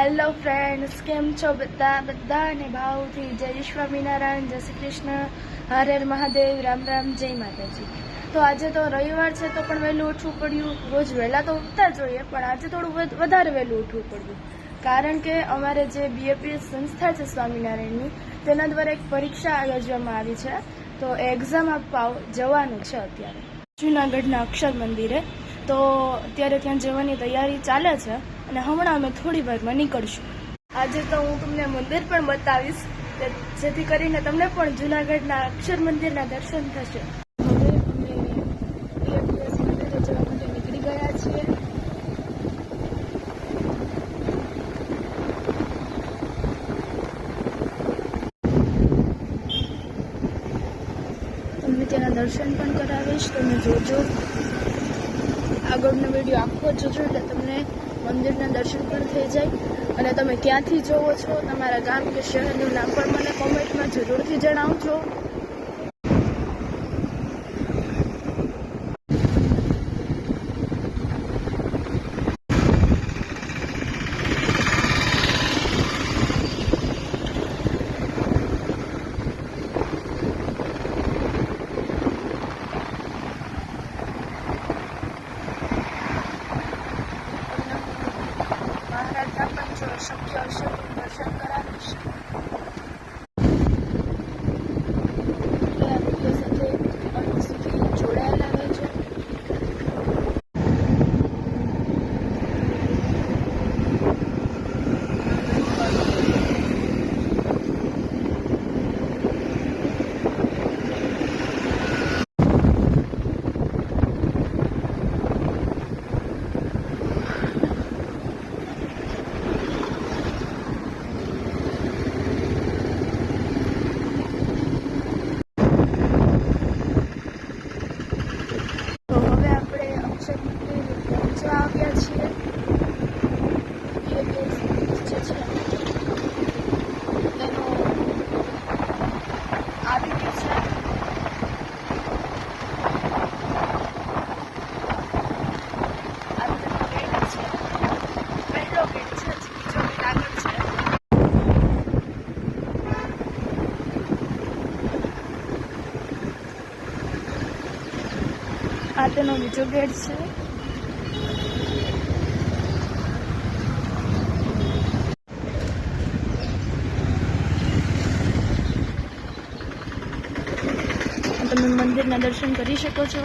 Hello friends, કેમ છો બધાને ભાવથી જય સ્વામિનારાયણ, જય શ્રી કૃષ્ણ, હર હર મહાદેવ, રામ રામ, જય માતાજી। તો આજે તો રવિવાર છે તો પણ વહેલું ઉઠવું પડ્યું। રોજ વહેલા તો ઉઠતા જ હોઈએ પણ આજે થોડું વધારે વહેલું ઉઠવું પડ્યું, કારણ કે અમારે જે બીએપીએસ સંસ્થા છે સ્વામિનારાયણની, તેના દ્વારા એક પરીક્ષા યોજવામાં આવી છે। તો એક્ઝામ આપવા જવાનું છે અત્યારે જૂનાગઢના અક્ષર મંદિરે। તો અત્યારે ત્યાં જવાની તૈયારી ચાલે છે અને હમણાં અમે થોડી વારમાં નીકળશું। આજે તો હું તમને મંદિર પણ બતાવીશ, જેથી કરીને તમને પણ જૂનાગઢના અક્ષર મંદિરના દર્શન થશે। હવે અમે બીએપીએસ મંદિરે જવા માટે નીકળી ગયા છીએ। તમને ત્યાંના દર્શન પણ કરાવીશ, તમે જોજો। આગળનો વિડીયો આખો જોજો એટલે તમને મંદિરના દર્શન પણ થઈ જાય। અને તમે ક્યાંથી જોવો છો, તમારા ગામ કે શહેરનું નામ પણ મને કોમેન્ટમાં જરૂરથી જણાવજો। મહારાજના પણ જો શક્ય હશે તો દર્શન કરાવીશ। આ વિડીયો સાથે અંત સુધી જોડાયેલા રહેજો। તો હવે આપણે અક્ષર મંદિર પહોંચવા આવ્યા છીએ। બીએપીએસ જે છે તેનો આવી ગયો છે। આ તેનો ગેટ છે, પહેલો ગેટ છે, બીજો ગેટ આગળ છે। આ તેનો બીજો ગેટ છે। તમે મંદિરના દર્શન કરી શકો છો।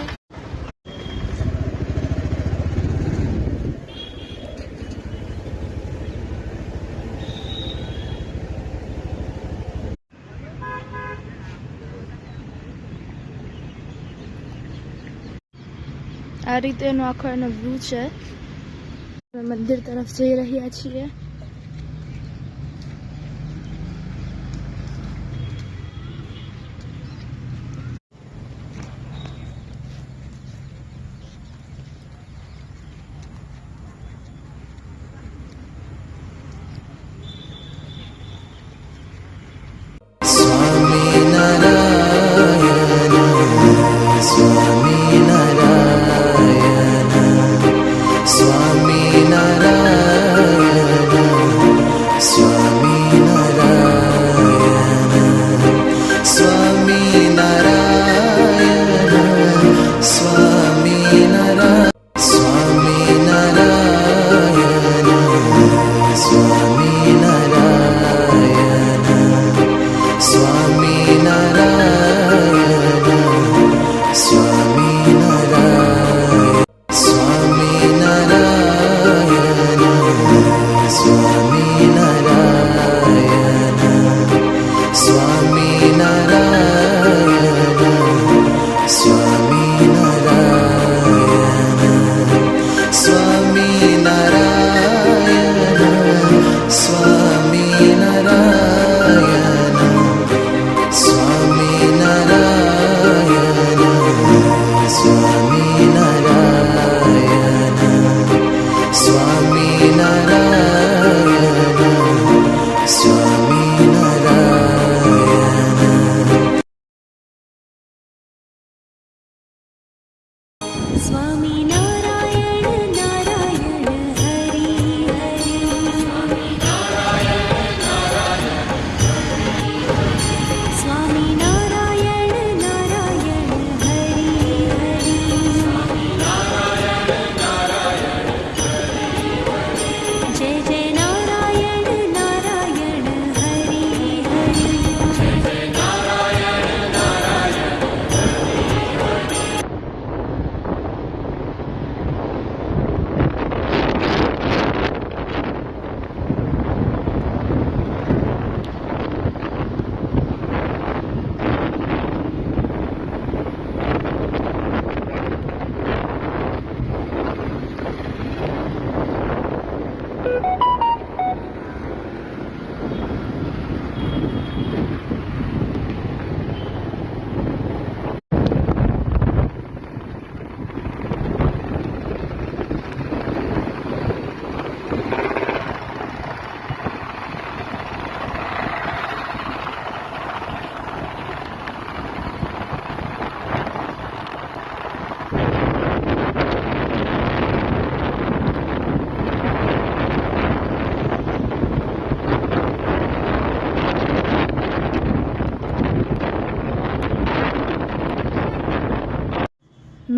આ રીતે એનો આખો એનો વ્યૂ છે। અમે મંદિર તરફ જઈ રહ્યા છીએ। Swami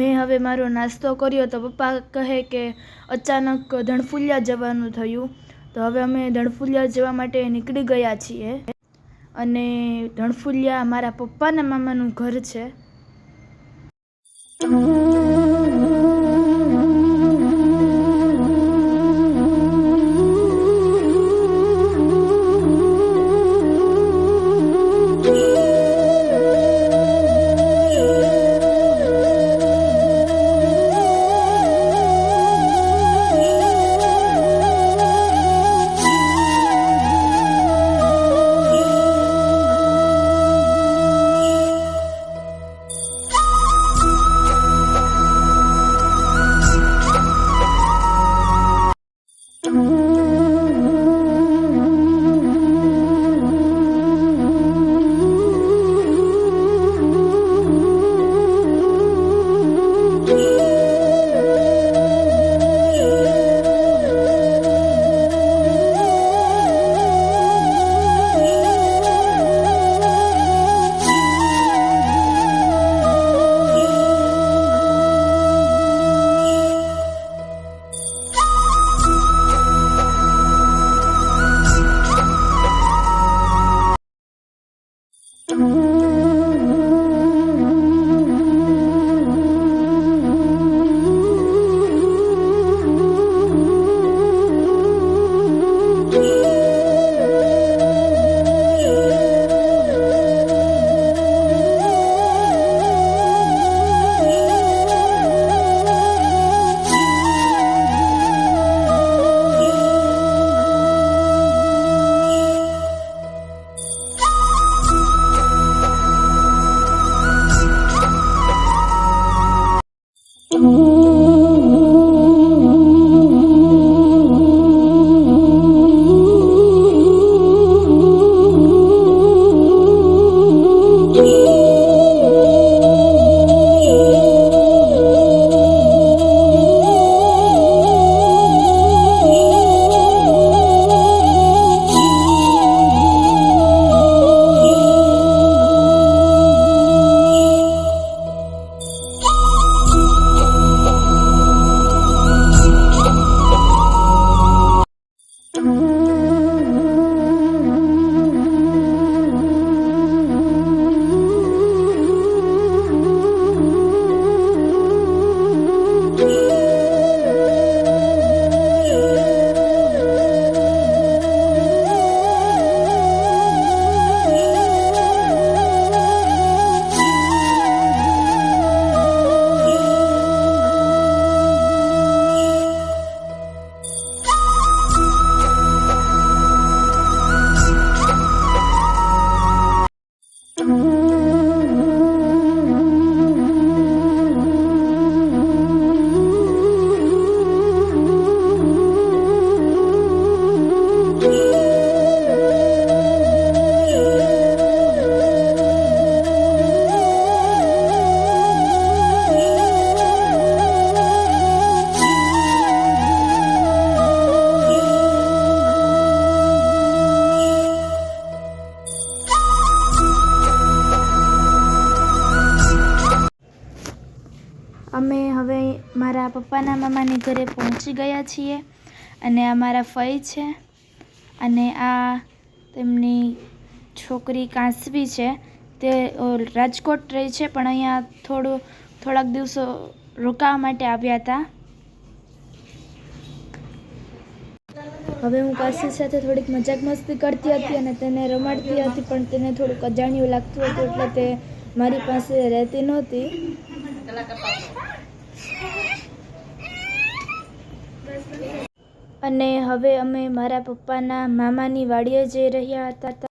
મેં હવે મારો નાસ્તો કર્યો તો પપ્પા કહે કે અચાનક ધણફુલિયા જવાનું થયું, તો હવે અમે ધણફુલિયા જવા માટે નીકળી ગયા છીએ. અને ધણફુલિયા મારા પપ્પાના મામાનું ઘર છે. અમે હવે મારા પપ્પાના મામાની ઘરે પહોંચી ગયા છીએ. અને આ મારા ફઈ છે અને આ તેમની છોકરી કાંસવી છે. તે રાજકોટ રહી છે પણ અહીંયા થોડાક દિવસો રોકાવા માટે આવ્યા હતા. હવે હું કાશી સાથે થોડીક મજાક મસ્તી કરતી હતી અને તેને રમાડતી હતી, પણ તેને થોડુંક અજાણ્યું લાગતું હતું એટલે તે મારી પાસે રહેતી નહોતી. અને હવે અમે મારા પપ્પાના મામાની વાડીએ જઈ રહ્યા હતા.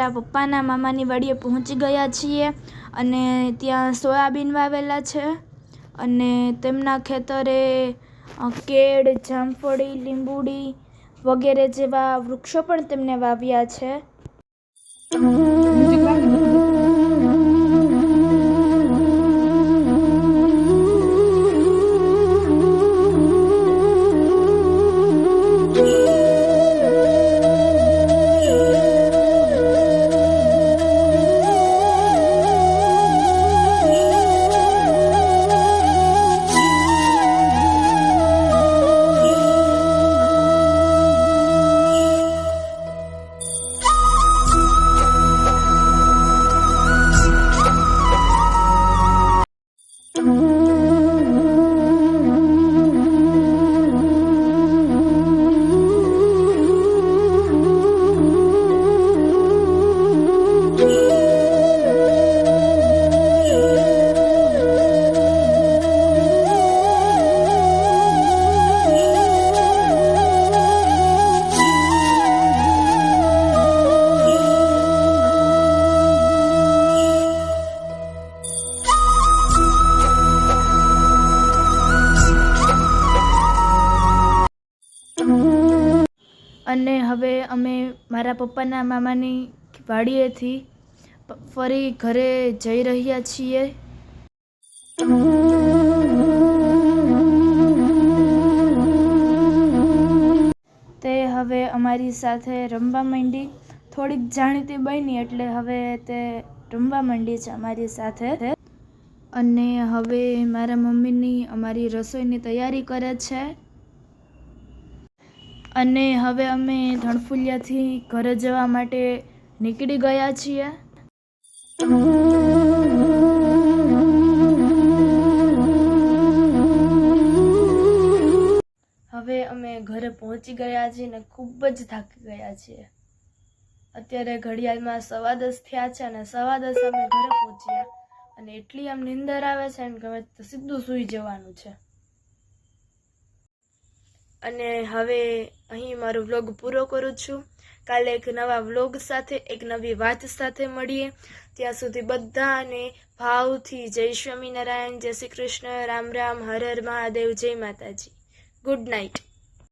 મારા પપ્પાના મામાની વાડીએ પહોંચી ગયા છીએ અને ત્યાં સોયાબીન વાવેલા છે અને તેમના ખેતરે કેળ, જામફળી, લીંબુડી વગેરે જેવા વૃક્ષો પણ તેમને વાવ્યા છે. અને હવે અમે મારા પપ્પાના મામાની વાડીએથી ફરી ઘરે જઈ રહ્યા છીએ. તે હવે અમારી સાથે રમવા માંડી. થોડીક જાણીતી બની એટલે હવે તે રમવા માંડી છે અમારી સાથે. અને હવે મારા મમ્મીની અમારી રસોઈની તૈયારી કરે છે. અને હવે અમે ધણફુલિયાથી ઘરે જવા માટે નીકળી ગયા છીએ. હવે અમે ઘરે પહોંચી ગયા છીએ અને ખૂબ જ થાકી ગયા છીએ. અત્યારે ઘડિયાળમાં 10:15 થયા છે અને 10:15 અમે ઘરે પહોંચ્યા અને એટલી આમ નીંદર આવે છે ને કે હવે સીધું સૂઈ જવાનું છે. અને હવે અહીં મારો વ્લોગ પૂરો કરું છું. કાલે એક નવા વ્લોગ સાથે, એક નવી વાત સાથે મળીએ. ત્યાં સુધી બધાને ભાવથી જય સ્વામિનારાયણ, જય શ્રી કૃષ્ણ, રામ રામ, હર હર મહાદેવ, જય માતાજી. Good night.